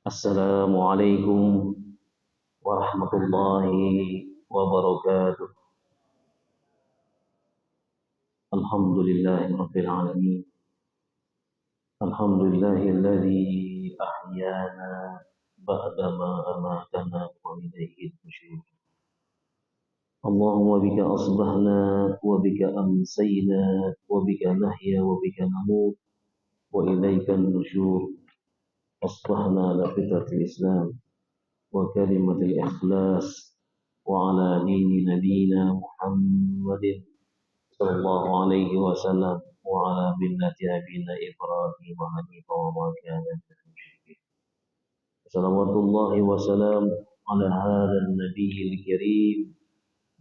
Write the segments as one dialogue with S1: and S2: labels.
S1: Assalamualaikum warahmatullahi wabarakatuh. Alhamdulillahirabbil alamin. Alhamdulillahilladzi ahyana ba'dama amatana wa ilaihi nusyur. Allahumma bika asbahna wa bika amsayna wa bika nahya wa bika namut wa ilaika nusyur. Asbahna ala fitratil Islam wa kalimatil ikhlas wa ala dini nabiyina Muhammadin sallallahu alaihi wasallam wa ala millati abina Ibrahim hanifan wa ma kana minal musyrikin. Salawatullahi wa salam ala hadzal nabiyil karim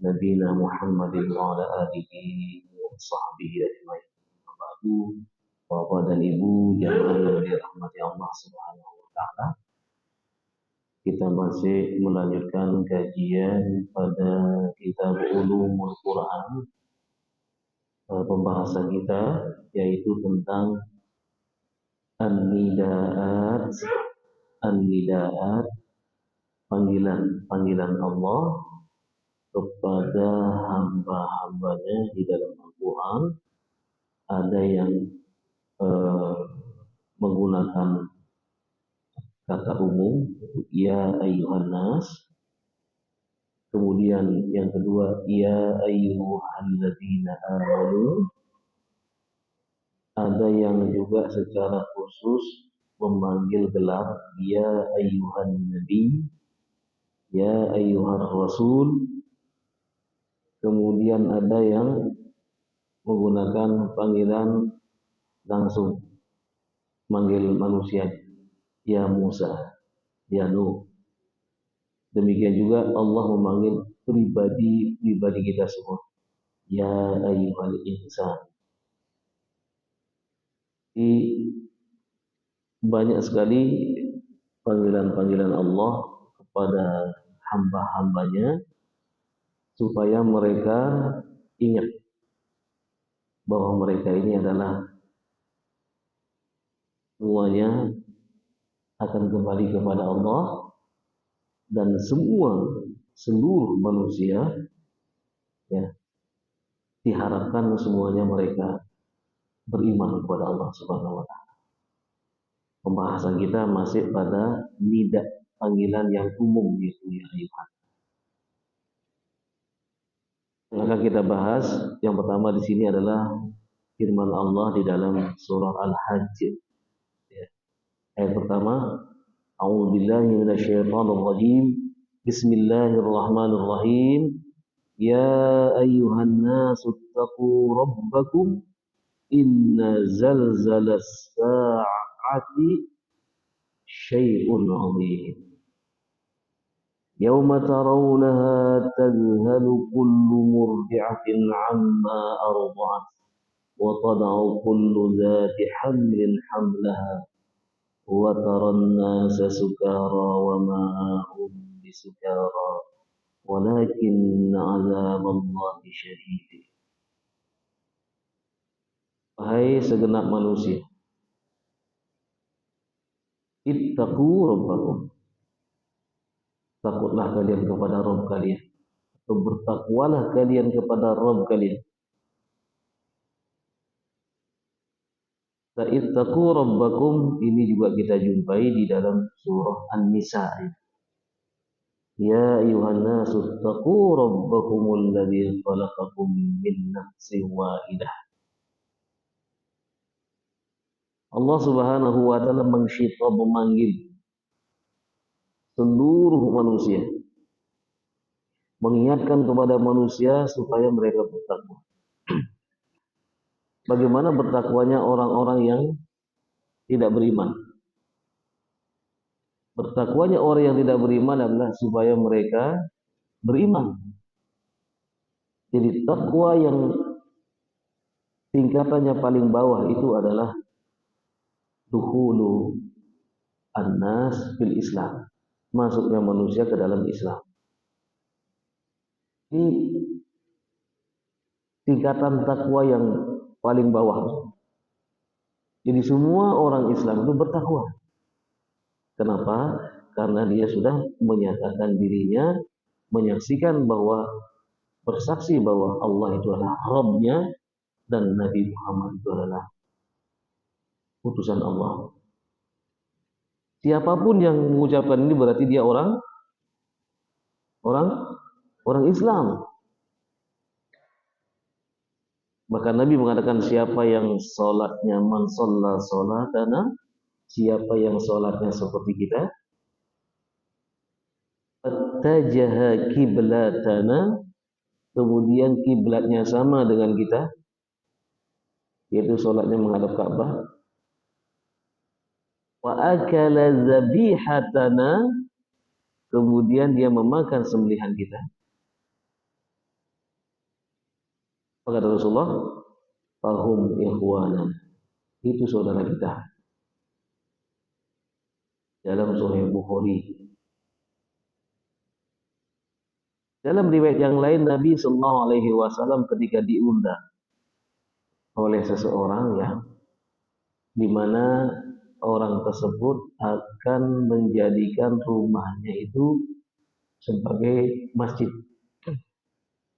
S1: nabiyina Muhammadin wa ala alihi wa sahbihi ajmain. Ba'du, Bapak dan Ibu jamaah yang dirahmati Allah Subhanahu wa taala. Kita masih melanjutkan kajian pada kitab Ulumul Quran. Pembahasan kita yaitu tentang an-nidaat, panggilan Allah kepada hamba-hambanya di dalam Al-Quran. Ada yang menggunakan kata umum, ya ayyuhan nas. Kemudian yang kedua, ya ayyuhalladzina amanu. Ada yang juga secara khusus memanggil gelar ya ayyuhan nabi, ya ayyuhan rasul. Kemudian ada yang menggunakan panggilan langsung, manggil manusia, ya Musa, ya Nuh. Demikian juga Allah memanggil pribadi kita semua, ya ayyuhal insan. Banyak sekali panggilan-panggilan Allah kepada hamba-hambanya supaya mereka ingat bahwa mereka ini adalah semuanya akan kembali kepada Allah, dan seluruh manusia ya diharapkan semuanya mereka beriman kepada Allah Subhanahu wa taala. Pembahasan kita masih pada nida, panggilan yang umum, yaitu ya ayyuhan. Maka kita bahas yang pertama di sini adalah firman Allah di dalam surah Al-Hajj. Ya. Ayat pertama, A'udzubillahi minasyaitonirrajim. Bismillahirrahmanirrahim. Ya ayyuhan nasu taqu rabbakum inna zalzalas sa'ati syai'un 'azim. Yawma tarawnaha tadhhalu kullu murdi'atin 'amma arda'at wa tad'u kullu dhati hamlin hamlaha wa taran nasa sukara wa ma hum bisukara walakinna 'adzaballahi syadid. Wahai segenap manusia, ittaqu rabbakum, takutlah kalian kepada Rabb kalian, atau bertakwalah kalian kepada Rabb kalian. Ittaqu rabbakum ini juga kita jumpai di dalam surah An-Nisa. Ya ayyuhan nasu ittaqu rabbakumul ladzi khalaqakum min nafsin wahidah. Allah Subhanahu wa taala mengsyitab, memanggil seluruh manusia, mengingatkan kepada manusia supaya mereka bertakwa. Bagaimana bertakwanya orang-orang yang tidak beriman? Bertakwanya orang yang tidak beriman adalah supaya mereka beriman. Jadi takwa yang tingkatannya paling bawah itu adalah dukhulu an-nas fil Islam, masuknya manusia ke dalam Islam. Ini tingkatan takwa yang paling bawah. Jadi semua orang Islam itu bertakwa. Kenapa? Karena dia sudah menyatakan dirinya, menyaksikan bahwa bersaksi bahwa Allah itu adalah Rabb-nya dan Nabi Muhammad itu adalah utusan Allah. Siapapun yang mengucapkan ini berarti dia orang orang orang Islam. Maka Nabi mengatakan siapa yang sholatnya man shalla sholatana, siapa yang sholatnya seperti kita, attajaha kiblatana, kemudian kiblatnya sama dengan kita, yaitu sholatnya menghadap Ka'bah, wa akala zabihatana, kemudian dia memakan sembelihan kita. Kata Rasulullah, fahum ikhwanan, itu saudara kita. Dalam Sahih Bukhari. Dalam riwayat yang lain, Nabi Sallallahu Alaihi Wasallam ketika diundang oleh seseorang, ya, di mana orang tersebut akan menjadikan rumahnya itu sebagai masjid.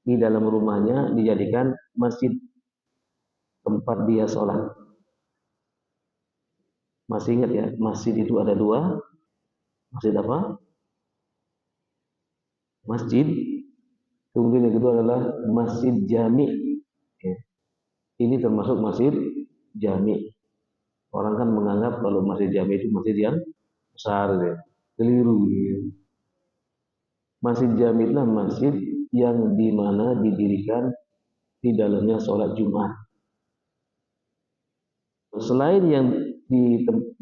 S1: Di dalam rumahnya dijadikan masjid, tempat dia sholat. Masih ingat ya, masjid itu ada dua. Masjid apa? Masjid. Kemudian yang kedua adalah masjid jami. Ya. Ini termasuk masjid jami. Orang kan menganggap kalau masjid jami itu masjid yang besar, ya. Keliru. Ya. Masjid jami adalah masjid yang dimana didirikan di dalamnya sholat Jumat. Selain yang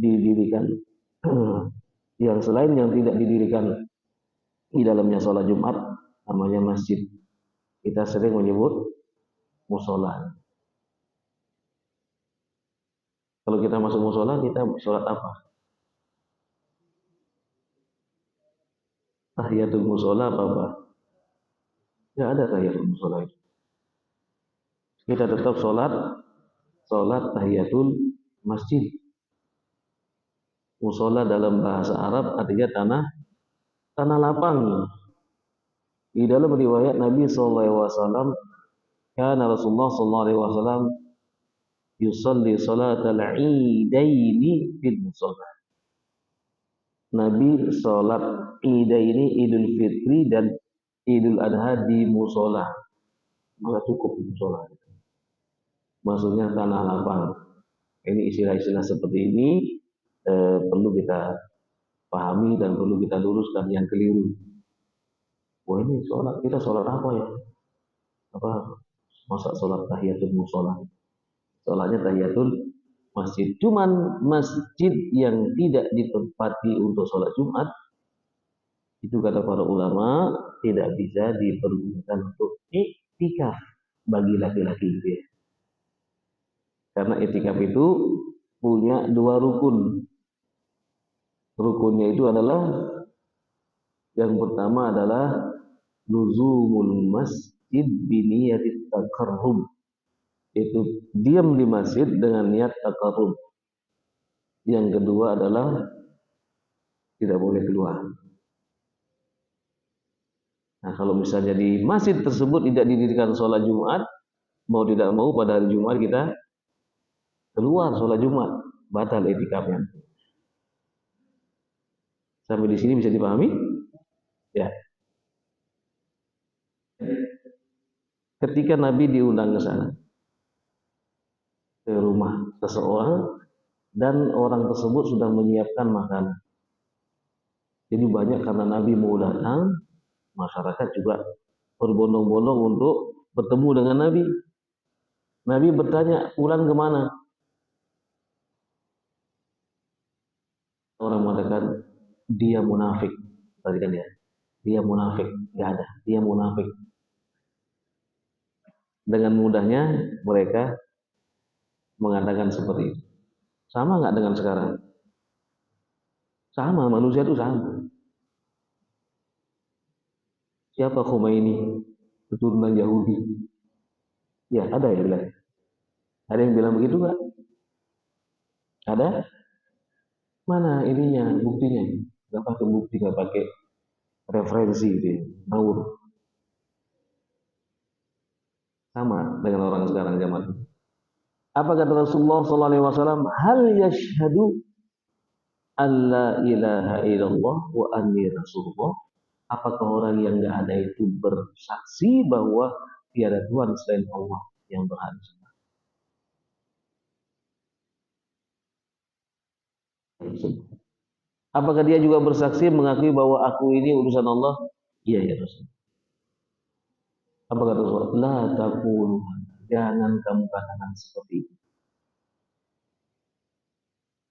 S1: didirikan, yang selain yang tidak didirikan di dalamnya sholat Jumat, namanya masjid. Kita sering menyebut musola. Kalau kita masuk musola, kita sholat apa? Tahiyatul musola apa? Tidak ada tahiyatul musola itu. Kita tetap sholat tahiyatul masjid. Musola dalam bahasa Arab artinya tanah lapang. Di dalam riwayat Nabi SAW, karena Rasulullah SAW yusalli salatal idaini fil musola. Nabi sholat idaini, Idul Fitri dan Idul Adha di musola. Maka cukup di musola. Maksudnya tanah lapang. Ini istilah-istilah seperti ini perlu kita pahami dan perlu kita luruskan yang keliru. Wah, ini kita sholat apa ya? Apa? Masa sholat tahiyatul musola? Sholatnya tahiyatul masjid. Cuman masjid yang tidak ditempati untuk sholat Jumat, itu kata para ulama tidak bisa dipergunakan untuk iktikaf bagi laki-laki itu, ya. Karena iktikaf itu punya dua rukun. Rukunnya itu adalah, yang pertama adalah luzumul masjid biniyatit taqarrub. Itu diam di masjid dengan niat taqarrub. Yang kedua adalah tidak boleh keluar. Nah, kalau misalnya di masjid tersebut tidak didirikan sholat Jumat, mau tidak mau pada hari Jumat kita keluar sholat Jumat, batal iktikafnya. Sampai di sini bisa dipahami? Ya. Ketika Nabi diundang ke sana, ke rumah seseorang, dan orang tersebut sudah menyiapkan makanan. Jadi banyak karena Nabi mau datang, masyarakat juga berbondong-bondong untuk bertemu dengan Nabi. Nabi bertanya, pulang kemana? Orang mengatakan, dia munafik. Tadi kan ya, dia munafik. Gak ada, dia munafik. Dengan mudahnya mereka mengatakan seperti itu. Sama nggak dengan sekarang? Sama, manusia itu sama. Siapa Khomeini? Keturunan Yahudi. Ya, ada yang bilang. Ada yang bilang begitu nggak? Ada? Mana ininya, buktinya? pakai bukti, nggak pakai referensi gitu ya. Ngawur. Sama dengan orang sekarang zaman ini. Apa kata Rasulullah SAW? Hal yashhadu an la ilaha illallah wa anni rasulullah. Apakah orang yang nggak ada itu bersaksi bahwa tiada Tuhan selain Allah yang berhak disembah? Apakah dia juga bersaksi mengakui bahwa aku ini urusan Allah? Iya ya Rasul. Apa kata Rasulullah? La taqulu, jangan kamu katakan seperti itu.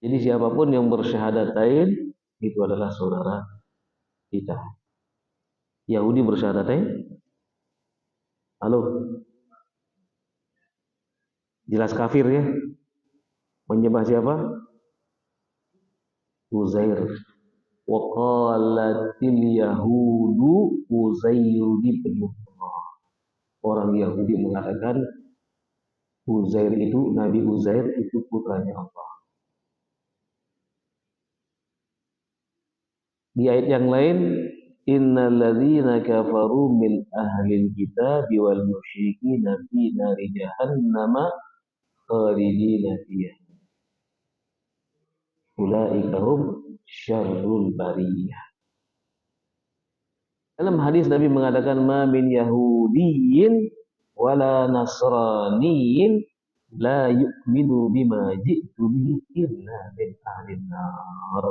S1: Jadi siapapun yang bersyahadatain itu adalah saudara kita. Yahudi bersyahadatain? Halo, jelas kafir ya? Menyembah siapa? Uzair. Wa qalatil yahudu Uzair ibn Allah. Orang Yahudi mengatakan Uzair itu, Nabi Uzair itu putranya Allah. Di ayat yang lain, innal ladzina kafaru min ahlil kitabi wal musyrikina fi nari jahannama khalidina fiha. Ulaika hum syarrul bariyah. Dalam hadis Nabi mengatakan ma min yahudiyyin wala nasraniyin la yu'minu bima ji'tu bihi illa min ahlin nar.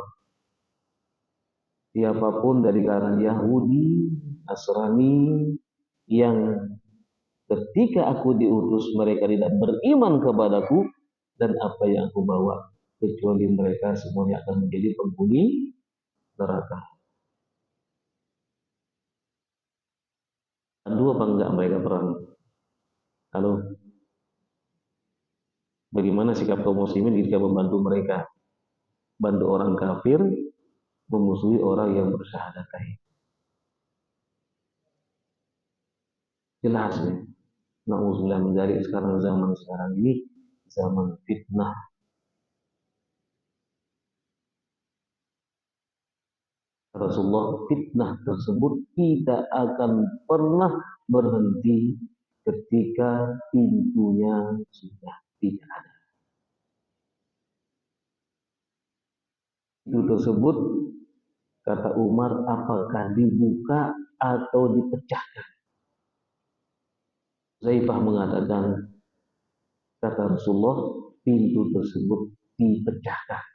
S1: Siapapun dari kalangan Yahudi, Nasrani yang ketika aku diutus mereka tidak beriman kepadaku dan apa yang aku bawa, kecuali mereka semuanya akan menjadi penghuni neraka. Dua apa enggak mereka perang? Lalu bagaimana sikap kaum muslimin ketika membantu mereka? Bantu orang kafir memusuhi orang yang bersyahadatah. Jelas ya. Na'udzubillah menjadi sekarang sekarang ini zaman fitnah. Rasulullah, fitnah tersebut tidak akan pernah berhenti ketika pintunya sudah tidak ada. Itu tersebut kata Umar, apakah dibuka atau dipecahkan? Zaifah mengatakan, kata Rasulullah, pintu tersebut dipecahkan.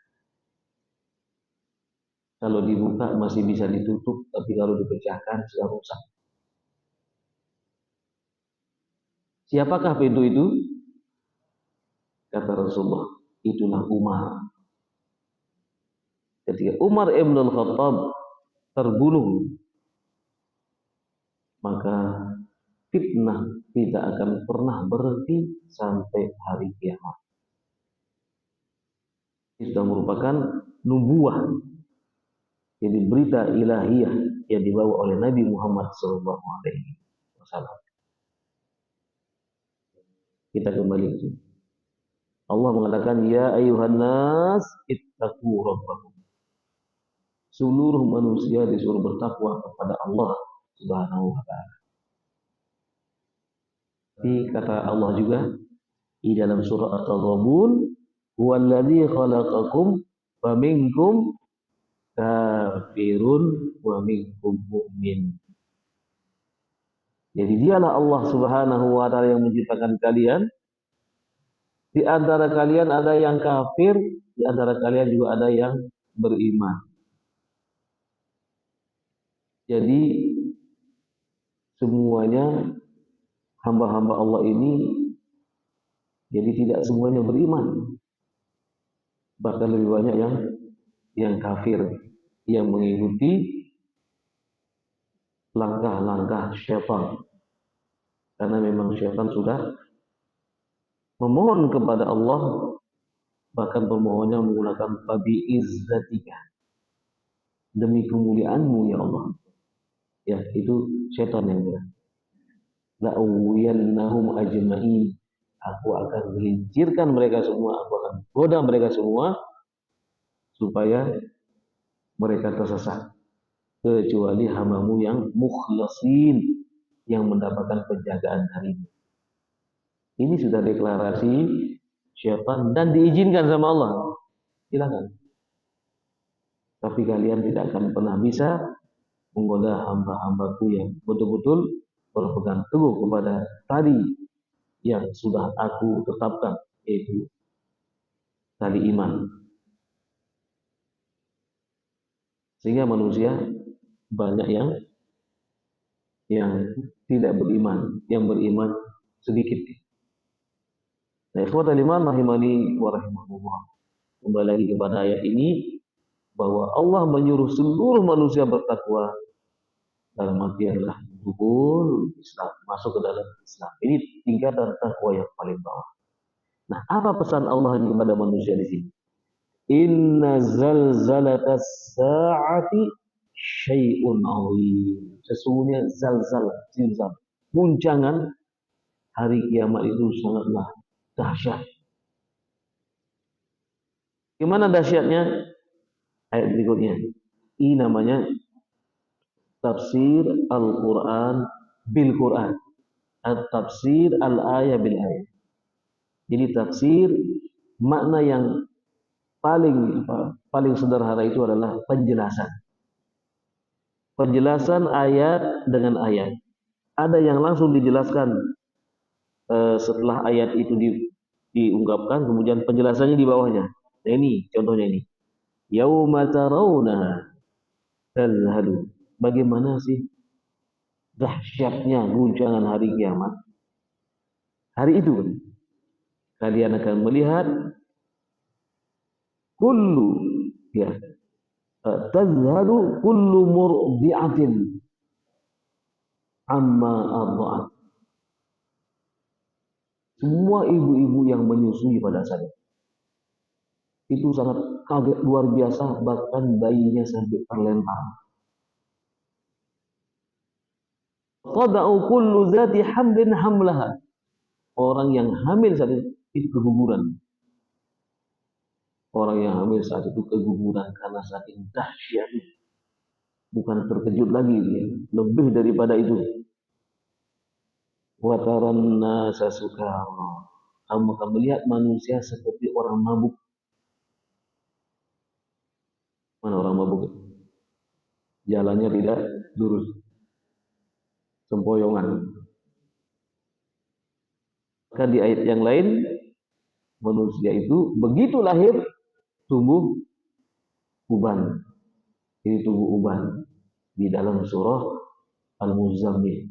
S1: Kalau dibuka masih bisa ditutup, tapi kalau dipecahkan sudah rusak. Siapakah pintu itu? Kata Rasulullah, itulah Umar. Ketika Umar ibn al-Khattab terbunuh, maka fitnah tidak akan pernah berhenti sampai hari kiamat. Ini sudah merupakan nubuah, jadi berita ilahiyah yang dibawa oleh Nabi Muhammad SAW. Kita kembali ke sini. Allah mengatakan, ya ayuhan nas ittaqu rabbakum. Seluruh manusia disuruh bertakwa kepada Allah Subhanahu wa ta'ala. Tapi kata Allah juga di dalam surah At-Taghabun, huwallazi khalaqakum faminkum kafirun wa minkum mu'min. Jadi dialah Allah Subhanahu wa ta'ala yang menciptakan kalian. Di antara kalian ada yang kafir, di antara kalian juga ada yang beriman. Jadi semuanya hamba-hamba Allah ini jadi tidak semuanya beriman. Bahkan lebih banyak yang kafir, yang mengikuti langkah-langkah syaitan. Karena memang syaitan sudah memohon kepada Allah, bahkan permohonannya menggunakan fabi izzatika, demi kemuliaanmu ya Allah. Ya, itu syaitan yang bilang. La'uwiyannahum ajma'in. Aku akan gelincirkan mereka semua, aku akan goda mereka semua supaya mereka tersesat kecuali hamba-Mu yang mukhlasin yang mendapatkan penjagaan dari-Mu. Ini sudah deklarasi syaitan dan diizinkan sama Allah. Silakan. Tapi kalian tidak akan pernah bisa menggoda hamba-hambaku yang betul-betul berpegang teguh kepada tadi yang sudah aku tetapkan, yaitu tali iman. Sehingga manusia banyak yang tidak beriman, yang beriman sedikit. Nah, ikhwatal iman rahimani wa rahimakumullah. Kembali lagi kepada ayat ini bahwa Allah menyuruh seluruh manusia bertakwa dalam artianlah dukul Islam, masuk ke dalam Islam. Ini tingkatan takwa yang paling bawah. Nah, apa pesan Allah kepada manusia di sini? Inna zalzalatas sa'ati syai'un 'azim. Sesungguhnya zalzal, guncangan hari kiamat itu sangatlah dahsyat. Gimana dahsyatnya? Ayat berikutnya. Ini namanya tafsir Al-Quran bil Quran. Tafsir al-ayah bil ayah. Jadi tafsir makna yang paling sederhana itu adalah penjelasan. Penjelasan ayat dengan ayat. Ada yang langsung dijelaskan setelah ayat itu diungkapkan, kemudian penjelasannya di bawahnya. Nah ini contohnya ini. Yauma tarawna tazhalu. Bagaimana sih dahsyatnya guncangan hari kiamat? Hari itu kalian akan melihat kullu ya tazhalu kullu murdi'atin amma arda'at. Semua ibu-ibu yang menyusui pada saat itu sangat kaget luar biasa, bahkan bayinya sampai terlempar. Tada'u kullu zati hamlin hamlaha. Orang yang hamil saat itu keguguran. Orang yang hamil saat itu keguguran karena saking dahsyat. Bukan terkejut lagi dia, lebih daripada itu. Wa taran nasa sukara. Kamu akan melihat manusia seperti orang mabuk. Mana orang mabuk? Jalannya tidak lurus, sempoyongan. Maka di ayat yang lain, manusia itu begitu lahir tumbuh uban. Ini tumbuh uban di dalam surah Al-Muzammil.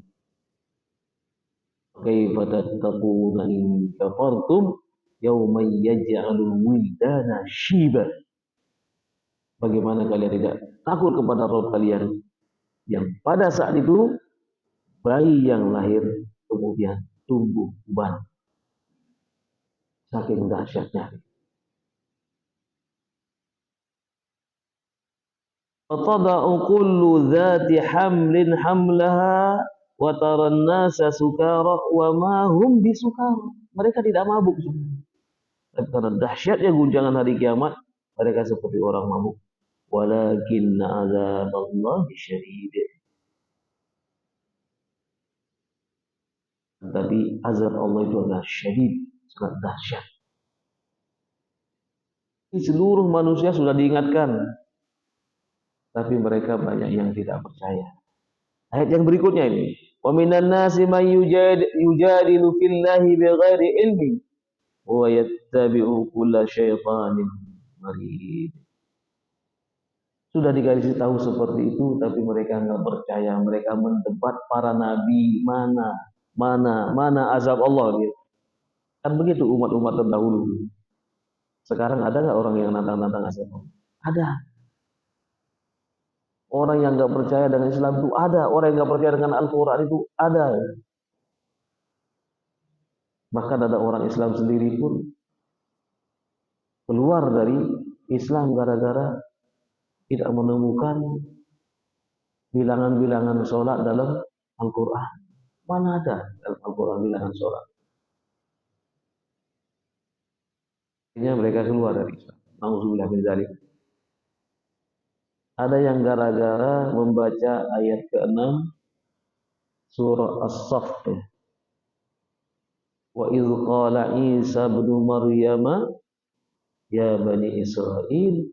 S1: Kaifa tattaquna in kafartum yawman yaj'alul wildana shiba. Bagaimana kalian tidak takut kepada Rabb kalian yang pada saat itu bayi yang lahir kemudian tumbuh uban. Saking dahsyatnya. Fatada'u kullu dzati hamlin hamlaha wa taran nasa sukara wa ma hum bisukara. Mereka tidak mabuk. Karena dahsyatnya guncangan hari kiamat, mereka seperti orang mabuk. Walakin azaballahi syadid. Tapi azab Allah itu adalah syadid, sangat dahsyat. Seluruh manusia sudah diingatkan, tapi mereka banyak yang tidak percaya. Ayat yang berikutnya ini, wa minan nasi may yujadilu fillahi bighairi ilmi wa yattabi'u kulla syaitanin marid. Sudah dikasih tahu seperti itu, tapi mereka nggak percaya. Mereka mendebat para nabi, mana azab Allah gitu. Kan begitu umat-umat terdahulu. Sekarang ada nggak orang yang nantang-nantang azab Allah? Ada. Orang yang nggak percaya dengan Islam itu ada. Orang yang nggak percaya dengan Al-Quran itu ada. Bahkan ada orang Islam sendiri pun keluar dari Islam gara-gara tidak menemukan bilangan-bilangan sholat dalam Al-Quran. Mana ada dalam Al-Quran bilangan sholat? Akhirnya mereka keluar dari Islam. Nauzubillah min dzalik. Ada yang gara-gara membaca ayat ke-6 surah As-Saff. Wa idz qala Isa ibn Maryam ya bani Israil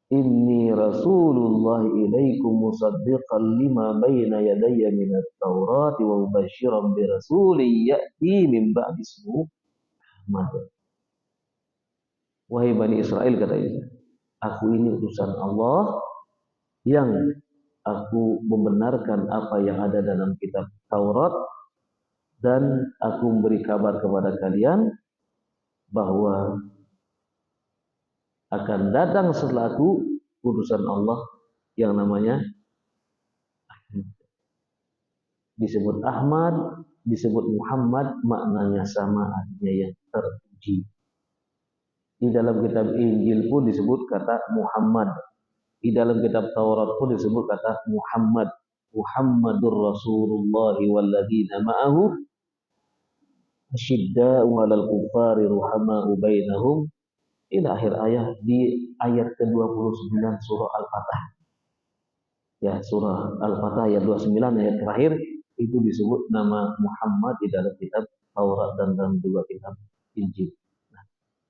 S1: inni rasulullah ilaikum musaddiqan lima baina yadayya minat Taurat wa mubasysyiran bi rasulin ya'ti min ba'di ismihi Ahmad. Wahai bani Israel, kata Isa, aku ini utusan Allah yang aku membenarkan apa yang ada dalam kitab Taurat dan aku memberi kabar kepada kalian bahwa akan datang setelahku utusan Allah yang namanya disebut Ahmad, disebut Muhammad, maknanya sama, artinya yang terpuji. Di dalam kitab Injil pun disebut kata Muhammad. Di dalam kitab Taurat pun disebut kata Muhammad. Muhammadur Rasulullah walladzina ma'ahu asyidda'u 'alal kuffari ruhama'u bainahum ila akhir ayat di ayat ke-29 surah Al-Fatah. Ya, surah Al-Fatah ayat 29 ayat terakhir itu disebut nama Muhammad di dalam kitab Taurat dan dalam dua kitab Injil.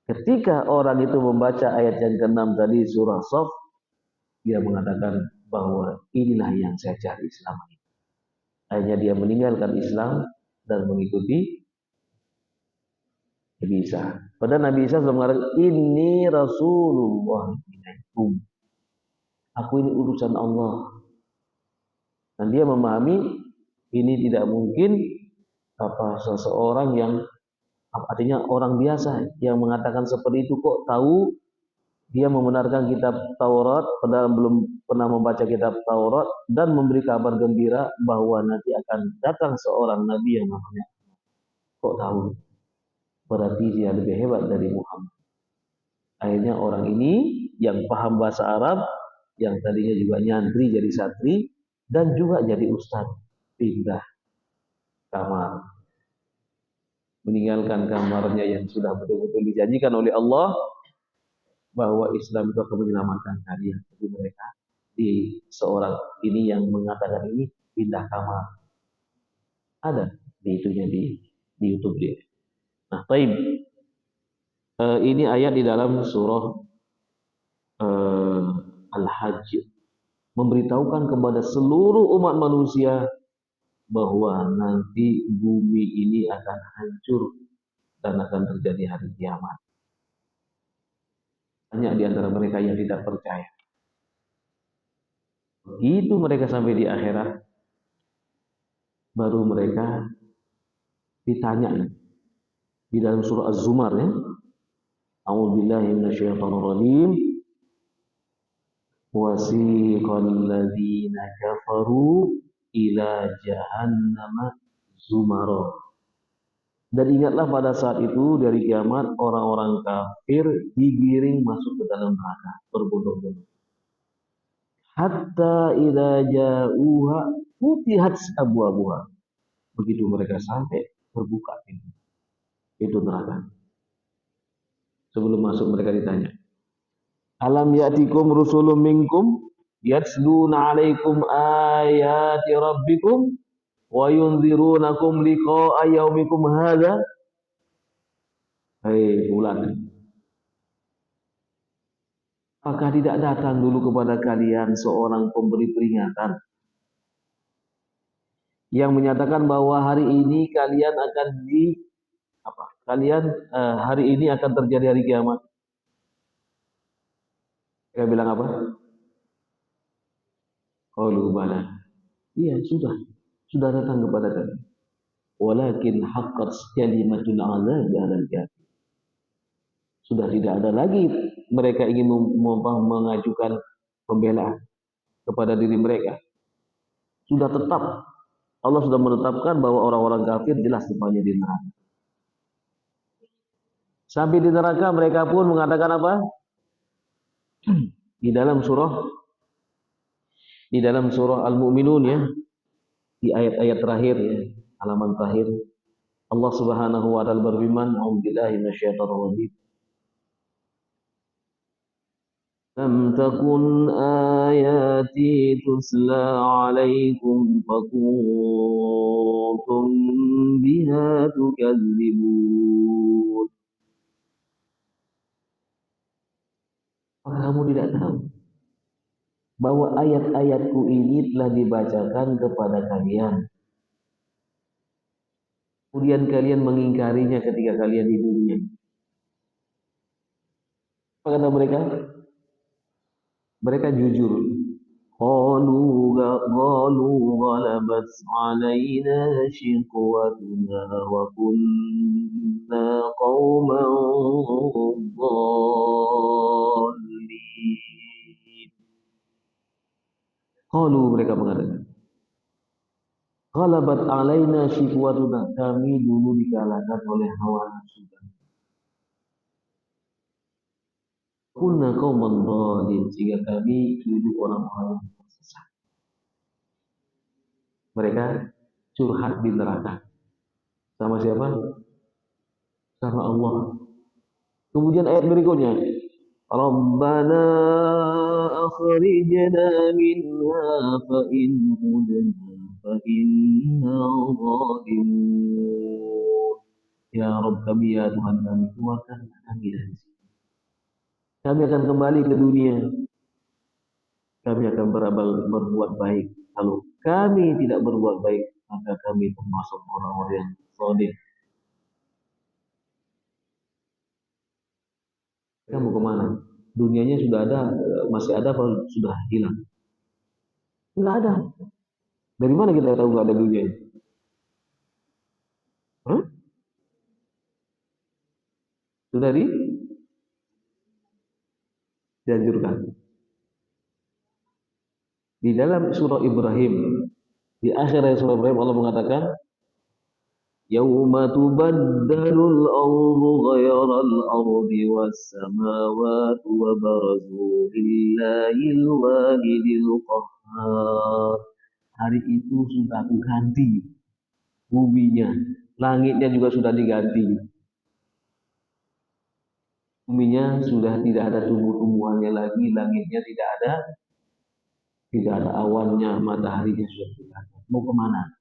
S1: Ketika orang itu membaca ayat yang ke-6 tadi surah Shaf, dia mengatakan bahwa inilah yang saya cari selama ini. Akhirnya dia meninggalkan Islam dan mengikuti Nabi Isa. Padahal Nabi Isa sudah mengatakan, ini Rasulullah ilaikum. Aku ini utusan Allah. Dan dia memahami ini tidak mungkin seseorang yang artinya orang biasa yang mengatakan seperti itu kok tahu dia membenarkan kitab Taurat padahal belum pernah membaca kitab Taurat dan memberi kabar gembira bahwa nanti akan datang seorang nabi yang namanya kok tahu, berarti dia lebih hebat dari Muhammad. Akhirnya orang ini yang paham bahasa Arab, yang tadinya juga nyantri jadi santri dan juga jadi ustaz, pindah kamar, meninggalkan kamarnya yang sudah betul-betul dijanjikan oleh Allah bahwa Islam itu akan menyelamatkan kalian. Jadi mereka di seorang ini yang mengatakan ini pindah kamar. Ada di itunya di YouTube dia. Nah, taib. Ini ayat di dalam surah Al-Hajj memberitahukan kepada seluruh umat manusia bahwa nanti bumi ini akan hancur dan akan terjadi hari kiamat. Banyak di antara mereka yang tidak percaya. Begitu mereka sampai di akhirat, baru mereka ditanya di dalam surah Az-Zumar ya. A'udzubillahi minasyaitonir rajim. Wasiqal ladzina kafaru ila jahannama zumara. Dan ingatlah pada saat itu dari kiamat orang-orang kafir digiring masuk ke dalam neraka berbondong-bondong. Hatta idza ja'uha futihat abwabuha. Begitu mereka sampai terbuka pintu neraka. Sebelum masuk mereka ditanya, alam ya'tikum rusulun minkum yatsluna 'alaikum ayati rabbikum wa yunzirunakum liqa'a yaumikum hadza. Hei bulan, apakah tidak datang dulu kepada kalian seorang pemberi peringatan yang menyatakan bahwa hari ini kalian akan hari ini akan terjadi hari kiamat? Mereka bilang apa? Qalu bala. Iya, sudah datang kepada kami. Walakin haqqat kalimatul azabi 'alal kafir. Sudah tidak ada lagi mereka ingin mengajukan pembelaan kepada diri mereka. Sudah tetap Allah sudah menetapkan bahwa orang-orang kafir jelas tempatnya di neraka. Sampai di neraka mereka pun mengatakan apa? Di dalam surah Al-Mu'minun ya, di ayat-ayat terakhir ya, halaman terakhir, Allah Subhanahu wa taala berfirman, "A'udzubillahi minasyaitonir rajim. لم تكن آياتي تتلى عليكم فكنتم بها تكذبون. Kamu tidak tahu bahwa ayat-ayatku ini telah dibacakan kepada kalian. Kemudian kalian mengingkarinya ketika kalian di dunia. Apa kata mereka? Mereka jujur. قالوا غلبت علينا شقوتنا وكنا قوما ضالين. قالوا mereka mengatakan, ghalabat alaina shiqwatuna, kami dulu dikalahkan oleh hawa nafsu kami. Kunna qauman dhalin, sehingga kami dulu orang-orang yang tersesat. Mereka curhat di neraka. Sama siapa? Sama Allah. Kemudian ayat berikutnya, Rabbana akhrijna minha fa in udna fa inna zalimun. Ya Rabb kami, ya Tuhan kami, keluarkan kami dari sini. Kami akan kembali ke dunia. Kami akan berbuat baik. Kalau kami tidak berbuat baik, maka kami termasuk orang-orang yang zalim. Kamu kemana? Dunianya sudah ada, masih ada apa sudah hilang? Enggak ada. Dari mana kita tahu nggak ada dunia? Hah? Sudah dianjurkan. Di dalam surah Ibrahim, di akhir ayat surah Ibrahim Allah mengatakan, Yauma tubaddalul ardu ghairal ardi was samawati wa barazu lillahil wahidil qahhar. Hari itu sudah aku ganti buminya, langitnya juga sudah diganti. Buminya sudah tidak ada tumbuh-tumbuhannya lagi, langitnya tidak ada awannya, mataharinya sudah tidak ada. Mau kemana?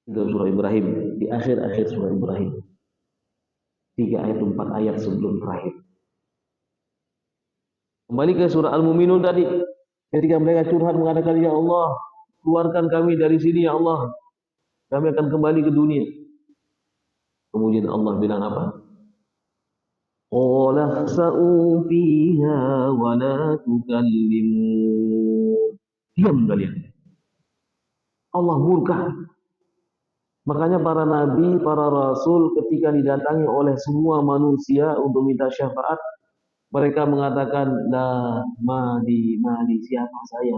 S1: Itu surah Ibrahim, di akhir-akhir surah Ibrahim. 4 ayat sebelum terakhir. Kembali ke surah Al-Mu'minun tadi. Ketika mereka curhat mengatakan, Ya Allah, keluarkan kami dari sini, Ya Allah. Kami akan kembali ke dunia. Kemudian Allah bilang apa? Qala khsa'u fiha wa la tukallimun. Diam kalian. Allah murka. Makanya para nabi, para rasul ketika didatangi oleh semua manusia untuk minta syafaat, mereka mengatakan, la mali siapa saya.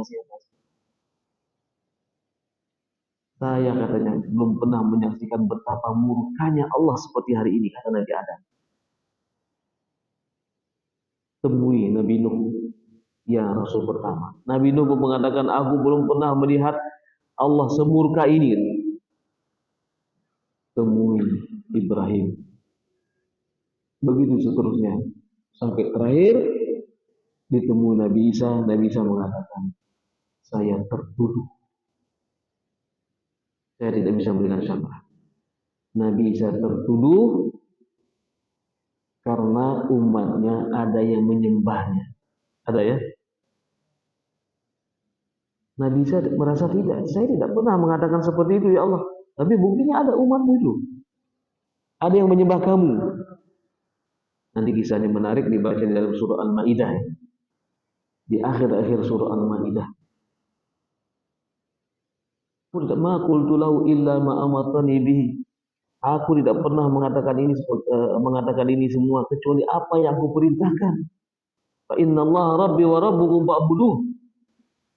S1: Saya katanya belum pernah menyaksikan betapa murkanya Allah seperti hari ini, kata Nabi Adam. Temui Nabi Nuh, ya Rasul pertama. Nabi Nuh mengatakan, aku belum pernah melihat Allah semurka ini. Temui Ibrahim. Begitu seterusnya. Sampai terakhir ditemui Nabi Isa mengatakan, saya tertuduh. Saya tidak bisa memberikan syafaat. Nabi Isa tertuduh karena umatnya ada yang menyembahnya. Ada ya? Nabi Isa merasa tidak. Saya tidak pernah mengatakan seperti itu ya Allah. Tapi buktinya ada umatmu itu. Ada yang menyembah kamu. Nanti kisahnya menarik dibaca di dalam surah Al-Maidah. Di akhir-akhir surah Al-Maidah. Ma qultu lahu illa ma amartani bihi. Aku tidak pernah mengatakan ini semua kecuali apa yang aku perintahkan. Fa inna Allah rabbi wa rabbukum fa'buduh.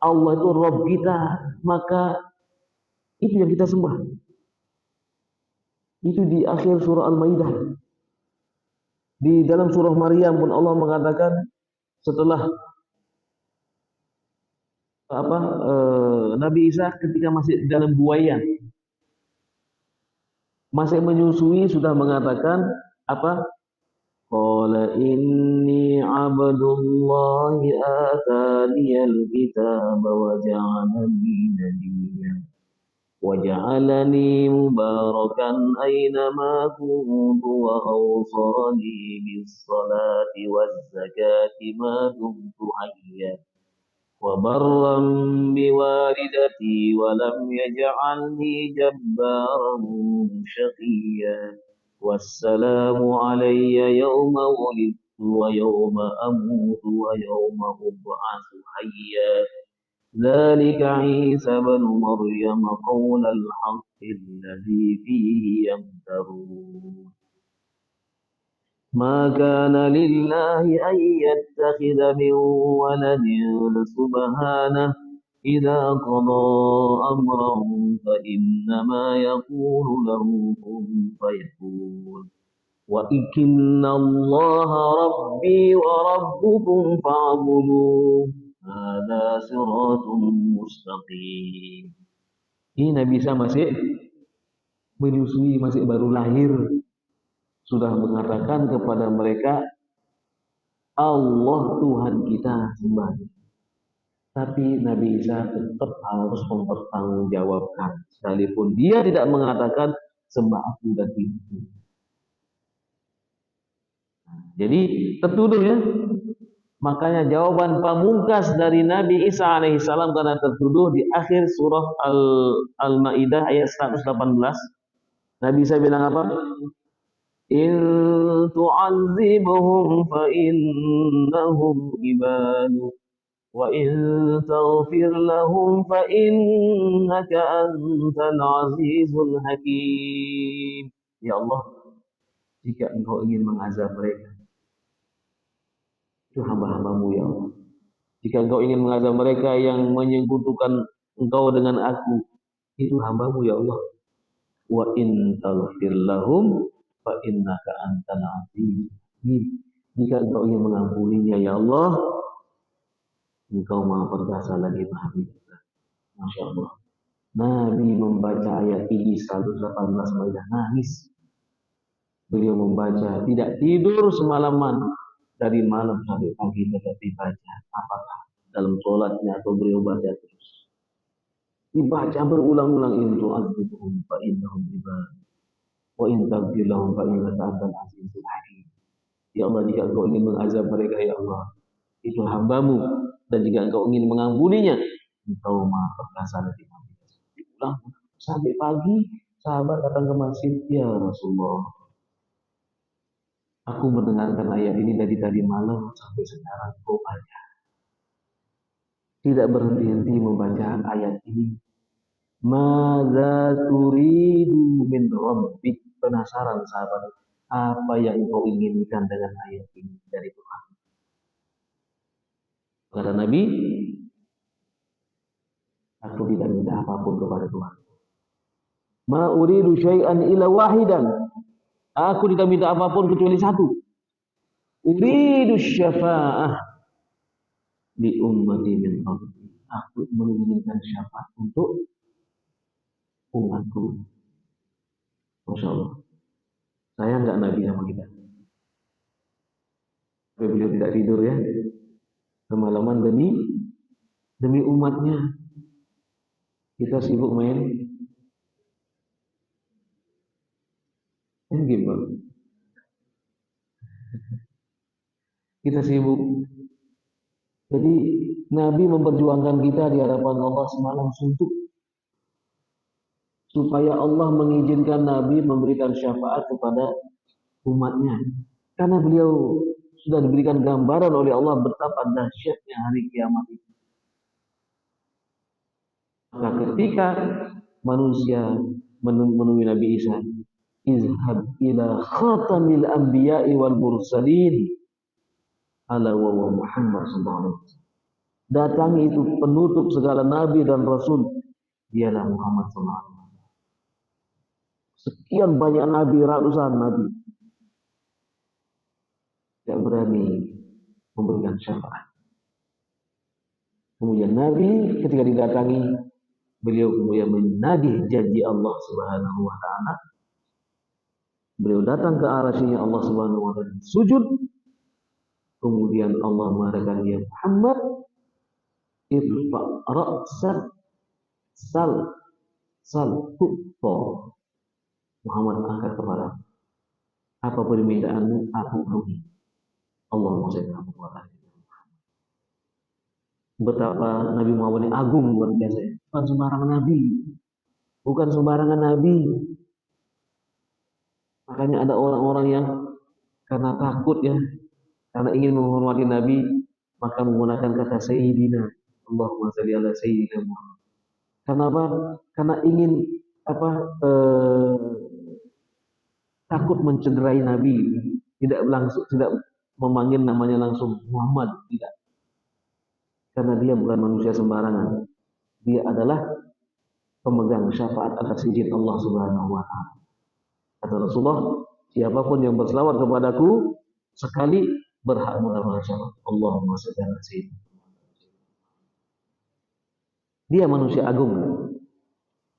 S1: Allah itu Rabb kita, maka itu yang kita sembah. Itu di akhir surah Al-Maidah. Di dalam surah Maryam pun Allah mengatakan setelah Nabi Isa ketika masih dalam buaya, masih menyusui, sudah mengatakan apa? قال إني عبد الله آتاني الكتاب وجعلني نبيا وجعلني مباركا أينما كنت وأوصاني بالصلاة والزكاة ما دمت حيا وبرا بوالدتي ولم يجعلني جبارا شقيا والسلام علي يوم ولدت ويوم أموت ويوم أبعث حيا ذلك عيسى بن مريم قول الحق الذي فيه يمترون ما كان لله أن يتخذ من ولد سبحانه إذا قضى أمرا فإنما يقول له كن فيكون وإن الله ربي وربكم فاعبدوه هذا صراط مستقيم. Ini Nabi Isa masih menyusui, masih baru lahir, sudah mengatakan kepada mereka Allah Tuhan kita sembah. Tapi Nabi Isa tetap harus mempertanggungjawabkan, sekalipun dia tidak mengatakan sembah aku dan ibuku. Jadi tertuduh ya. Makanya jawaban pamungkas dari Nabi Isa alaihissalam karena tertuduh di akhir surah Al-Maidah ayat 118. Nabi Isa bilang apa? In tu'adzibhum fa innahum ibadu wa in taghfir lahum fa innaka antal azizul hakim. Ya Allah, jika engkau ingin mengazab mereka, itu hamba-hambamu ya Allah. Jika engkau ingin mengazab mereka yang menyekutukan engkau dengan aku, itu hambamu ya Allah. Wa in taghfir lahum fa innaka antal aziz. Jika engkau ingin mengampuninya ya Allah, engkau maha perkasa lagi maha bijaksana. Masya Allah. Nabi membaca ayat ini 118 Maidah nangis. Beliau membaca, tidak tidur semalaman, dari malam sampai pagi tetapi baca. Apakah dalam sholatnya atau beliau baca terus? Dibaca berulang-ulang itu azibuhum fa innahum ibad wa in taghfir lahum fa innaka antal azizul hakim. Ya Allah, jika engkau ingin mengazab mereka ya Allah, itu hambamu, dan jika engkau ingin mengampuninya, engkau maha perkasa lagi maha bijaksana. Diulang sampai pagi, sahabat datang ke masjid, ya Rasulullah, aku mendengarkan ayat ini dari tadi malam sampai sekarang kau baca. Tidak berhenti-henti membaca ayat ini. Madza turidu min rabbik. Penasaran sahabat, apa yang kau inginkan dengan ayat ini dari Tuhan? Kata Nabi, aku tidak minta apapun kepada Tuhan. Ma uridu syai'an illa wahidan. Aku tidak minta apapun kecuali satu. Uridu syafa'ah di ummati min rabbi. Aku menginginkan syafaat untuk umatku. Masya Allah. Saya enggak Nabi sama kita. Tapi beliau tidak tidur ya. Semalaman demi umatnya. Kita sibuk main game. Kita sibuk. Jadi Nabi memperjuangkan kita di hadapan Allah semalam suntuk, supaya Allah mengizinkan Nabi memberikan syafaat kepada umatnya. Karena beliau sudah diberikan gambaran oleh Allah betapa dahsyatnya hari kiamat itu. Maka ketika manusia menemui Nabi Isa, izhab ila khatamil anbiya'i wal mursalin ala wa Muhammad sallallahu alaihi wasallam. Datangi itu penutup segala nabi dan rasul, dialah Muhammad sallallahu alaihi wasallam. Sekian banyak nabi, ratusan nabi, tidak berani memberikan syafaat. Kemudian Nabi ketika didatangi, beliau kemudian menagih janji Allah Subhanahu wa taala Beliau datang ke arasy Allah Subhanahu wa taala, sujud. Kemudian Allah mengatakan, ya Muhammad, irfa ra'sak, sal sal tu'ta. Muhammad, angkat kepala. Apa permintaanmu, aku penuhi. Allahumma shalli ala Muhammad. Betapa Nabi Muhammad ini agung luar biasa. Bukan sembarangan nabi. Bukan sembarangan nabi. Makanya ada orang-orang yang karena takut ya, karena ingin menghormati Nabi, maka menggunakan kata Sayyidina. Allahumma shalli ala Sayyidina Muhammad. Karena apa? Karena ingin apa? Takut mencederai Nabi. Tidak memanggil namanya langsung Muhammad, tidak. Karena dia bukan manusia sembarangan. Dia adalah pemegang syafaat atas izin Allah Subhanahu wa taala. Kata Rasulullah, siapapun yang berselawat kepadaku sekali berhak mendapatkan syafaat. Allahumma shalli ala sayyidina. Dia manusia agung.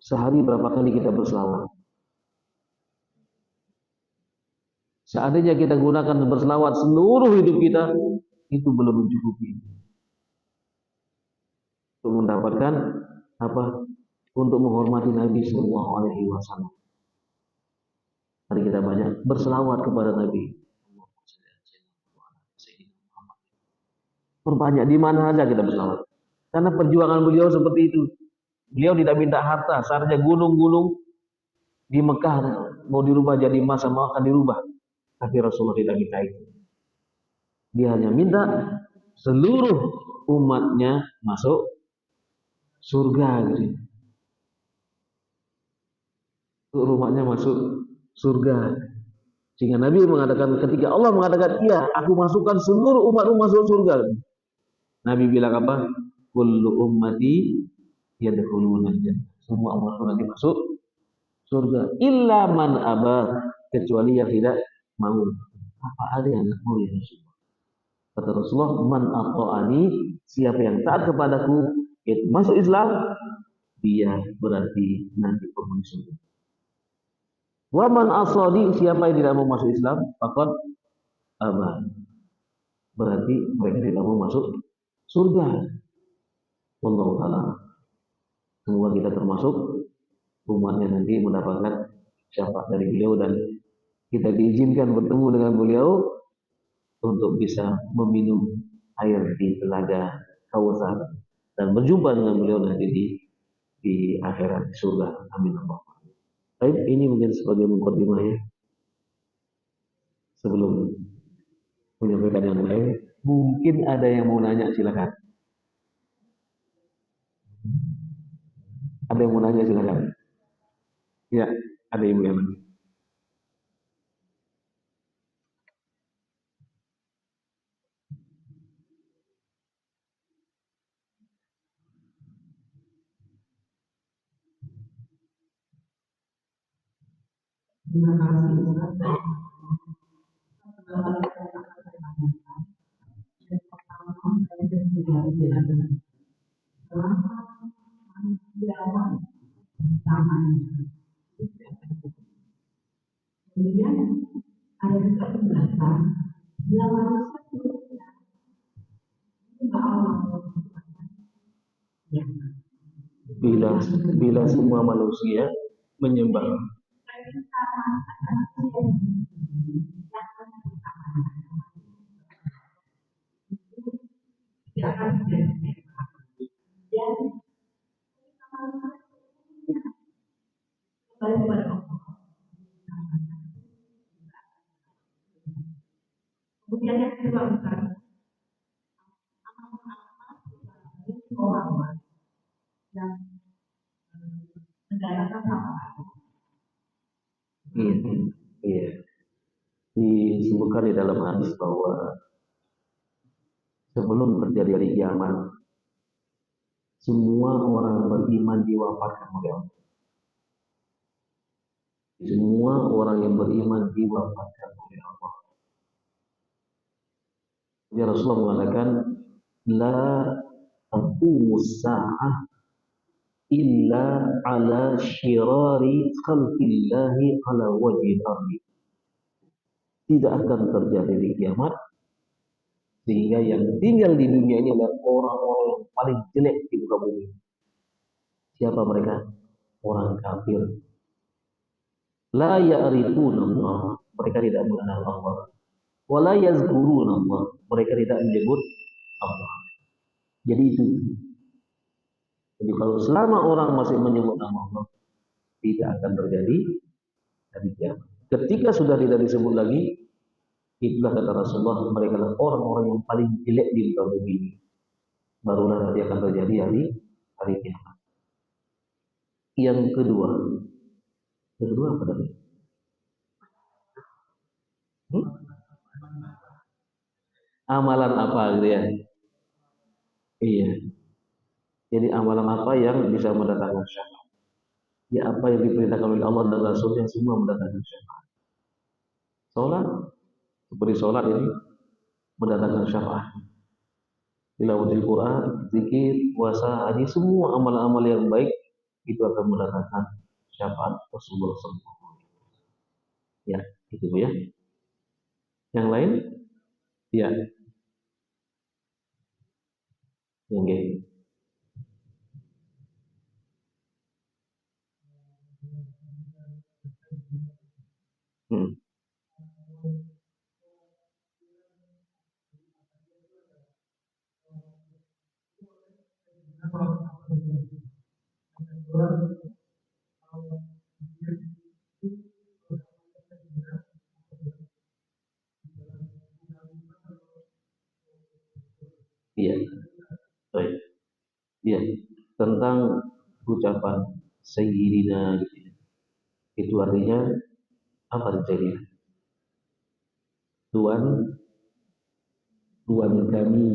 S1: Sehari berapa kali kita berselawat? Seandainya kita gunakan berselawat seluruh hidup kita, itu belum mencukupi untuk mendapatkan apa? Untuk menghormati Nabi Sallallahu Alaihi Wasallam. Mari kita banyak berselawat kepada Nabi. Perbanyak di mana saja kita berselawat. Karena perjuangan beliau seperti itu. Beliau tidak minta harta, seharusnya gunung-gunung di Mekah mau dirubah jadi emas sama akan dirubah. Tapi Rasulullah tidak minta itu. Dia hanya minta seluruh umatnya masuk surga gitu. Umatnya masuk surga. Sehingga Nabi mengatakan, ketika Allah mengatakan, iya, aku masukkan seluruh umatmu masuk surga. Nabi bilang apa? Kullu ummati yadkhuluna jannah. Semua umatku nanti masuk surga. Illa man abah, kecuali yang tidak mau. Apa ada yang tidak mau ya Rasulullah? Kata Rasulullah, man ata'ani, siapa yang taat kepadaku, itu masuk Islam, dia berarti nanti penghuni surga. Wa man asadi, siapa yang tidak mau masuk Islam, faqad abah. Berarti mereka tidak mau masuk surga. Wallahu ta'ala. Semoga kita termasuk umatnya nanti mendapatkan syafaat dari beliau dan kita diizinkan bertemu dengan beliau untuk bisa meminum air di telaga Kautsar dan berjumpa dengan beliau nanti di akhirat di surga. Amin Allah. Baik, ini mungkin sebagai mukadimah ya. Sebelum menyampaikan yang lain, mungkin ada yang mau nanya, silakan. Ada yang mau nanya, silakan. Ya, ada ibu yang nanya. Terima kasih. Kemudian ada juga penjelasan bila manusia bila semua manusia menyembah kemudian yang kedua orang yang mendaratkan apa? Iya. Disebutkan di dalam hadis bahwa sebelum terjadi kiamat, semua orang beriman diwafatkan oleh Allah. Semua orang yang beriman diwafatkan oleh Allah. Ya Rasulullah mengatakan, la taqumus sa'ah illa ala syirari khalqillahi ala wajhi ardi. tidak akan terjadi di kiamat, sehingga yang tinggal di dunia ini adalah orang-orang yang paling jelek di muka bumi. Siapa mereka? Orang kafir. La ya'rifuna Allah, mereka tidak mengenal Allah. Wa la yazkuruna Allah, mereka tidak menyebut Allah. Jadi itu. Jadi kalau selama orang masih menyebut nama Allah, tidak akan terjadi hari kiamat. Ketika sudah tidak disebut lagi, itulah kata Rasulullah, mereka adalah orang-orang yang paling jelek di muka bumi ini. Barulah nanti akan terjadi hari kiamat. Yang kedua apa tadi? Amalan apa gitu ya? Iya. Jadi amalan apa yang bisa mendatangkan syafaat? Ya apa yang diperintahkan oleh Allah dan Rasulnya semua mendatangkan syafaat. Sholat, seperti sholat ini mendatangkan syafaat. Tilawatil Quran, zikir, puasa, haji, semua amal-amal yang baik itu akan mendatangkan syafaat Rasulullah SAW. Ya, itu ya. Yang lain? Ya. Oke. Hmm. Iya, baik. Iya, tentang ucapan Sayyidina gitu. Itu artinya apa artinya? Tuan, Tuan kami,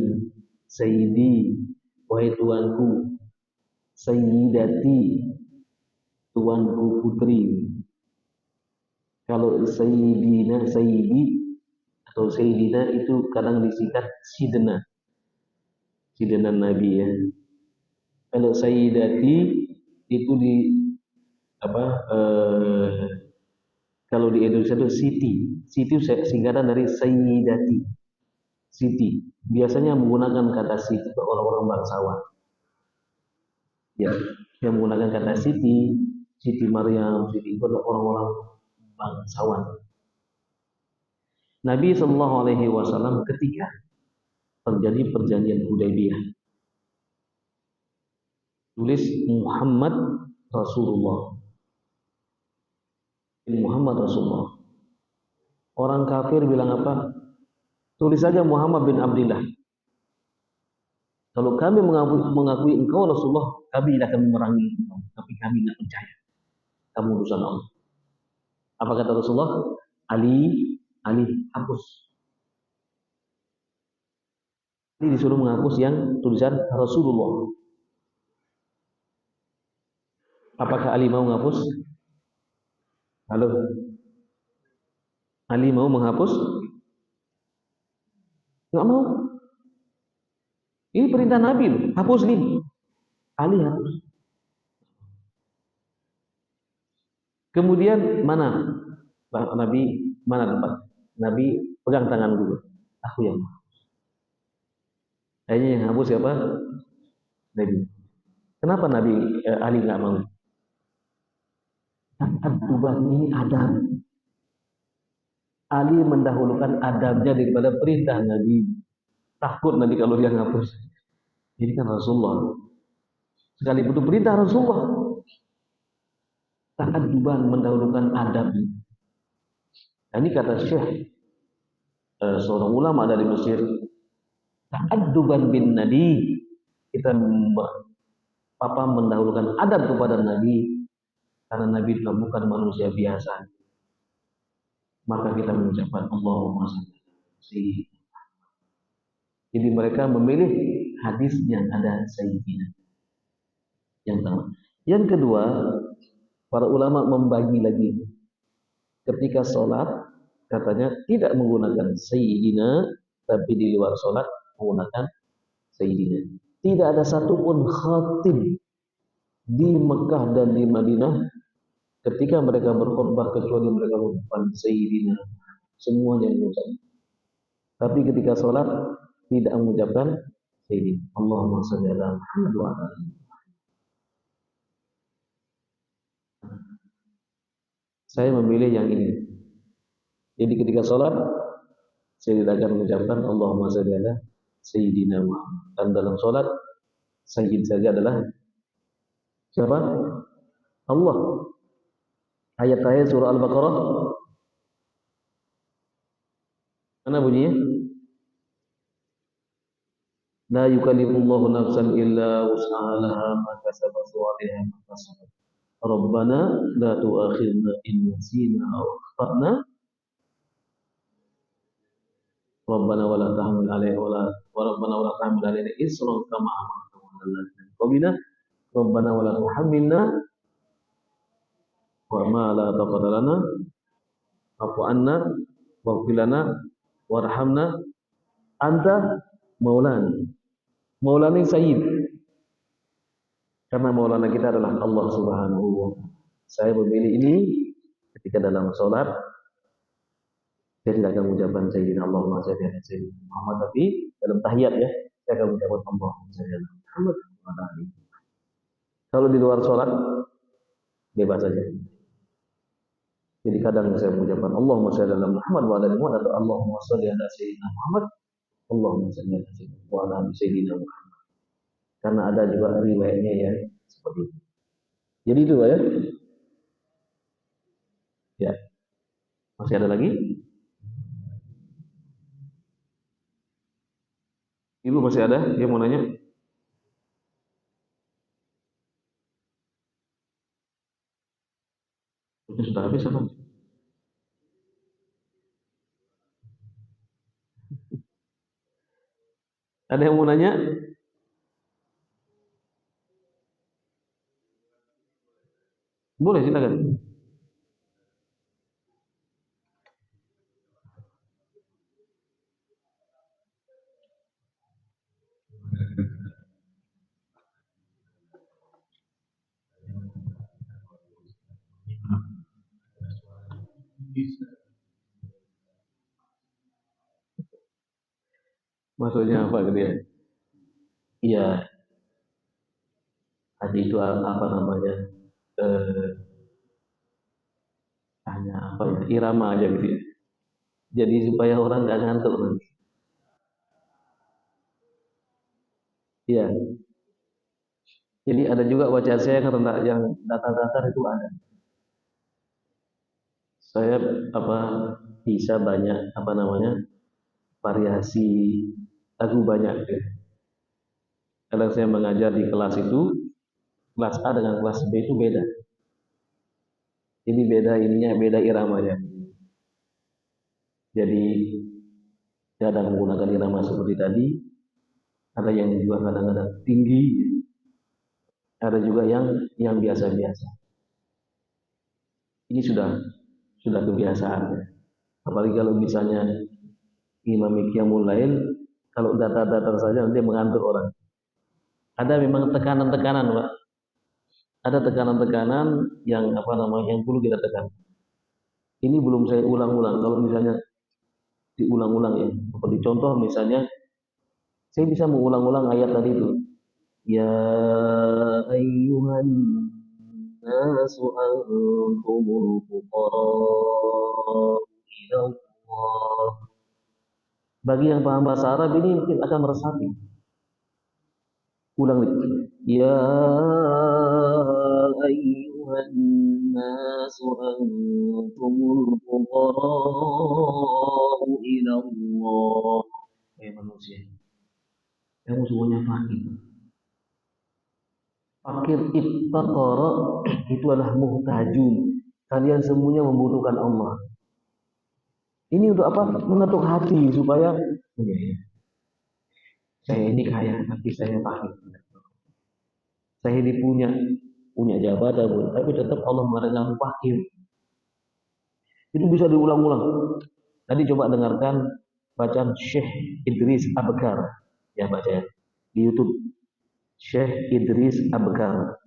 S1: Sayyidi, wahai tuanku, Sayyidati, tuanku putri. Kalau Sayyidina, Sayyidi atau Sayyidina itu kadang disingkat Sidna, Sidna Nabi ya. Kalau Sayyidati itu di apa? Kalau di Indonesia itu Siti, Siti singkatan dari Sayyidati, Siti. Biasanya menggunakan kata Siti untuk orang-orang bangsawan. Ya, yang menggunakan kata Siti, Siti Maryam, Siti itu adalah orang-orang bangsawan. Nabi Shallallahu Alaihi Wasallam ketika terjadi perjanjian Hudaybiyah, tulis Muhammad Rasulullah. Muhammad Rasulullah. Orang kafir bilang apa? Tulis saja Muhammad bin Abdullah. Kalau kami mengakui engkau Rasulullah, kami tidak akan memerangi engkau, tapi kami tidak percaya. Kamu urusan Allah. Apa kata Rasulullah? Ali, hapus. Ini disuruh menghapus yang tulisan Rasulullah. Apakah Ali mau menghapus? Halo? Ali mau menghapus? Enggak mau. Ini perintah Nabi loh. Hapus nih. Ali hapus. Kemudian mana? Nabi, mana tempat? Nabi pegang tangan dulu. Aku yang menghapus. Akhirnya yang hapus siapa? Nabi. Kenapa Nabi Ali nggak mau? Adab ini adab. Ali mendahulukan adabnya daripada perintah Nabi. Takut nanti kalau dia ngapus. Ini kan Rasulullah. Sekalipun itu perintah Rasulullah. Ta'aduban mendahulukan adab. Nah, ini kata Syekh, seorang ulama dari Mesir. Ta'aduban bin Nabi. Kita Papa mendahulukan adab kepada Nabi. Karena Nabi adalah bukan manusia biasa. Maka kita mengucapkan Allahumma salli. Jadi mereka memilih hadis yang ada Sayyidina. Yang pertama. Yang kedua, para ulama membagi lagi. Ketika sholat, katanya tidak menggunakan Sayyidina, tapi di luar sholat menggunakan Sayyidina. Tidak ada satupun khatib di Mekah dan di Madinah ketika mereka berkhutbah kecuali mereka mengucapkan Sayyidina. semuanya mengucap. Tapi ketika sholat tidak mengucapkan Sayyidina Allahumma sholli ala Muhammad wa ala ali. Saya memilih yang ini. Jadi ketika sholat saya tidak akan mengucapkan Allahumma sholli ala Sayyidina Muhammad. Dan dalam sholat Sayyid saja adalah siapa? Allah. Ayat-ayat surah Al-Baqarah mana bunyinya? La yukallifullahu nafsan illa wus'aha laha ma kasabat wa 'alaiha ma kasabat. Rabbana la tu'akhidna in nasina aw akhtana. Rabbana wa la tahmil 'alaina wa rabbana wa la tahmil 'alaina isran kama hamaltahu 'alal ladzina min qablina. Rabbana wa la tuhammilna wa ma la taqata lana wa'fu 'anna waghfir lana warhamna anta maulana. Maulana Sayyid. Karena maulana kita adalah Allah Subhanahu wa ta'ala. Saya memilih ini ketika dalam sholat. Saya tidak akan mengucapkan Sayyidina Allahumma sholli ala Sayyidina Muhammad, tapi dalam tahiyat ya, saya akan mengucapkan Allahumma sholli ala Muhammad wa ala ali. Kalau di luar sholat bebas saja. Jadi kadang saya mengucapkan Allahumma sholli ala Muhammad wa ala ali Muhammad atau Allahumma sholli ala Sayyidina Muhammad, Allahumma sholli ala Sayyidina wa ala ali Sayyidina Muhammad. Karena ada juga riwayatnya ya seperti itu. Jadi itu ya. Ya. Masih ada lagi? Ibu masih ada yang mau nanya? Itu sudah habis apa? Ada yang mau nanya? Boleh silakan. Maksudnya apa gitu ya? Iya, tadi itu apa namanya? Hanya apa ya? Irama aja gitu ya. Jadi supaya orang nggak ngantuk nanti. Iya. Jadi ada juga bacaan saya yang datar-datar itu ada. Saya apa bisa banyak apa namanya variasi lagu banyak. Ya. Kadang saya mengajar di kelas itu, kelas A dengan kelas B itu beda. Ini beda ininya, beda iramanya. Jadi kadang menggunakan irama seperti tadi, ada yang juga kadang-kadang tinggi, ada juga yang biasa-biasa. Ini sudah kebiasaan. Apalagi kalau misalnya Imam Qiyamul Lail, kalau datar-datar saja nanti mengantuk orang. Ada memang tekanan-tekanan, Pak. Ada tekanan-tekanan yang apa namanya yang perlu kita tekan. Ini belum saya ulang-ulang. Kalau misalnya diulang-ulang ya, seperti contoh misalnya, saya bisa mengulang-ulang ayat tadi itu. Ya ayyuhan nasu antumul fuqara ila Allah. Bagi yang paham bahasa Arab ini mungkin akan meresapi. Ulang lagi. Ya ayyuhan nasu antumul fuqara ila Allah. Manusia. Kamu semuanya fakir. Fakir ittaqara itu adalah muhtajun. Kalian semuanya membutuhkan Allah. Ini untuk apa? Mengetuk hati supaya saya ini kaya tapi saya fakir. Saya ini punya jabatan, tapi tetap Allah mengatakan fakir. Itu bisa diulang-ulang. Tadi coba dengarkan bacaan Syekh Idris Abkar, ya baca di YouTube. Syekh Idris Abkar.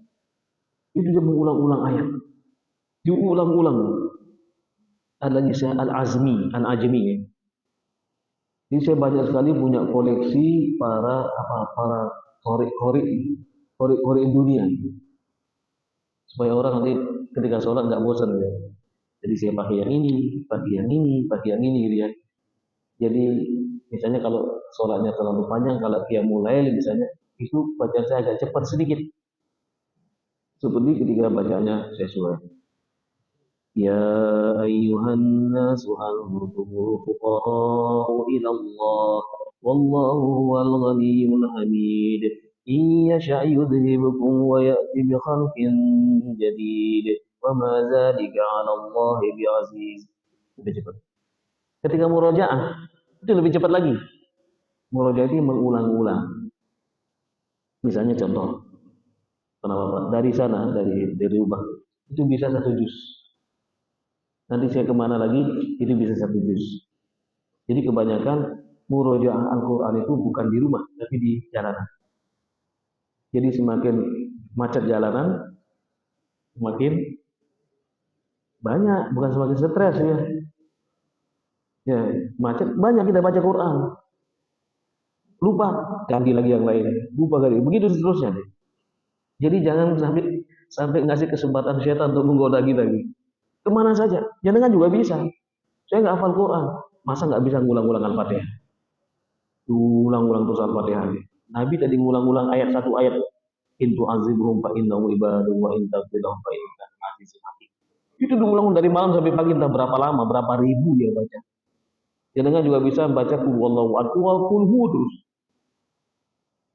S1: Itu dia mengulang-ulang ayat. Diulang-ulang. Ada lagi saya Al-Ajmi ya. Jadi saya banyak sekali punya koleksi para korek dunia supaya orang nanti ketika sholat nggak bosan ya. Jadi saya pakai yang ini, pakai yang ini, pakai yang ini gitu ya. Jadi misalnya kalau sholatnya terlalu panjang, kalau dia mulai misalnya itu bacaan saya agak cepat sedikit. Seperti ketika bacanya sesuai. Ya ayyuhan nas antumul fuqara'u ila Allah wallahu huwal ghaniyyul hamid. In yasha' yudhhibukum wa ya'ti bi khalqin jadid. Wa ma dzalika 'ala Allah bi'aziz. Lebih cepat. Ketika murojaah itu lebih cepat lagi. Murojaah itu mengulang-ulang. Misalnya contoh, kenapa Pak? Dari sana, dari rumah itu bisa satu juz. Nanti saya kemana lagi itu bisa satu juz. Jadi kebanyakan murojaah Al-Quran itu bukan di rumah, tapi di jalanan. Jadi semakin macet jalanan, semakin banyak, bukan semakin stres ya. Ya, macet banyak kita baca Quran. Lupa, ganti lagi yang lain. Lupa kali. Begitu seterusnya. Jadi jangan sampai ngasih kesempatan syaitan untuk menggoda kita. Kemana saja. Jangan juga bisa. Saya nggak hafal Quran. Masa nggak bisa ngulang-ulang Al-Fatihah? Ulang-ulang terus Al-Fatihah. Nabi tadi ngulang-ulang ayat satu ayat. Intu azibhum fa innahu ibadu wa in tafilahum fa innaka azizun hakim. Itu diulang dari malam sampai pagi entah berapa lama, berapa ribu dia baca. Jangan juga bisa baca qul huwallahu ahad, qul hu terus.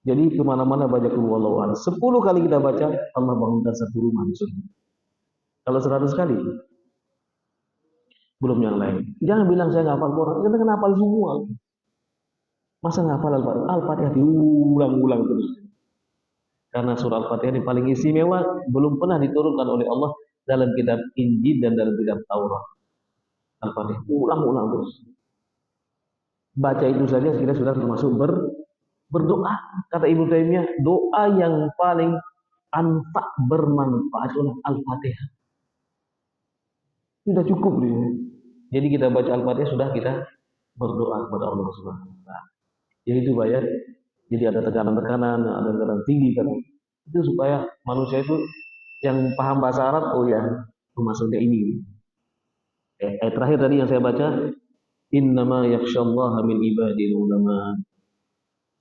S1: Jadi kemana-mana baca qul huwallahu ahad. 10 kali kita baca, Allah bangunkan satu rumah di surga. Kalau 100 kali, belum yang lain. Jangan bilang saya nggak hafal Quran, kita kan hafal semua. Masa nggak hafal Al-Fatihah? Al-Fatihah diulang-ulang terus. Karena surah Al-Fatihah ini paling istimewa, belum pernah diturunkan oleh Allah dalam kitab Injil dan dalam kitab Taurat. Al-Fatihah ulang-ulang terus. Baca itu saja kita sudah termasuk berdoa. Kata Ibnu Taimiyah, doa yang paling anfa bermanfaat adalah Al-Fatihah. Sudah cukup dia. Jadi kita baca Al-Fatihah sudah kita berdoa kepada Allah Subhanahu wa taala. Jadi itu Pak ya. Jadi ada tekanan-tekanan, ada tekanan tinggi kan. Itu supaya manusia itu yang paham bahasa Arab, oh ya, maksudnya ini. Terakhir tadi yang saya baca, innama yakhsyallaha min ibadil ulama.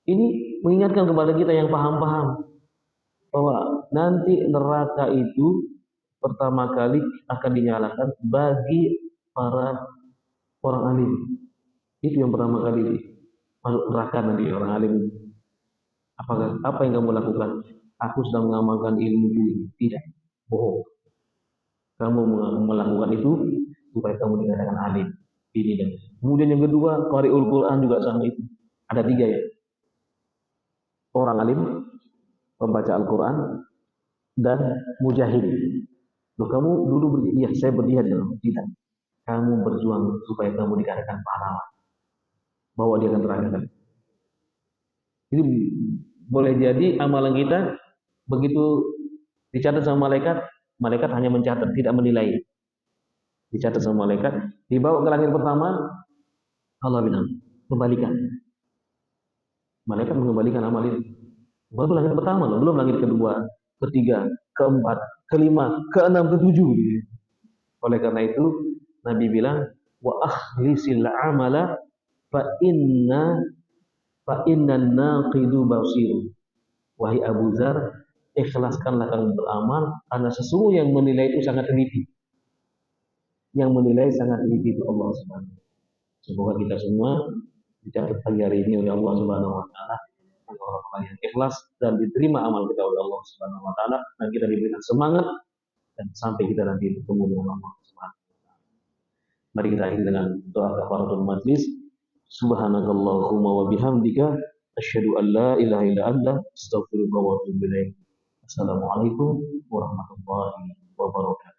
S1: Ini mengingatkan kepada kita yang paham-paham bahwa nanti neraka itu pertama kali akan dinyalakan bagi para orang alim. Itu yang pertama kali masuk neraka nanti orang alim. Apa yang kamu lakukan? Aku sedang mengamalkan ilmu ini. Tidak, bohong. Kamu melakukan itu supaya kamu dikatakan alim. Ini dan kemudian yang kedua, qari'ul Quran juga sama itu. Ada 3 ya. Orang alim, pembaca Al-Quran, dan mujahid. Loh, kamu dulu iya saya berjihad dalam tidak. Kamu berjuang supaya kamu dikatakan pahlawan. Bahwa dia akan neraka. Jadi boleh jadi amalan kita begitu dicatat sama malaikat, malaikat hanya mencatat, tidak menilai. Dicatat sama malaikat, dibawa ke langit pertama, Allah bilang, kembalikan. Malaikat mengembalikan amal itu. Baru langit pertama, belum langit kedua, ketiga, keempat, kelima, keenam, ketujuh. Oleh karena itu, Nabi bilang, wa akhlisil amala fa inna naqidu basiru. Wahai Abu Dzar, ikhlaskanlah kamu beramal karena sesungguhnya yang menilai itu sangat teliti. Yang menilai sangat teliti itu Allah Subhanahu wa taala. Semoga kita semua dicatat hari ini oleh Allah Subhanahu wa taala orang-orang yang ikhlas dan diterima amal kita oleh Allah Subhanahu wa taala dan kita diberikan semangat dan sampai kita nanti bertemu dengan Allah Subhanahu wa taala. Mari kita akhiri dengan doa kafaratul majlis. Subhanakallahumma wa bihamdika asyhadu an la ilaha illa anta astaghfiruka wa atubu ilaik. Assalamualaikum warahmatullahi wabarakatuh.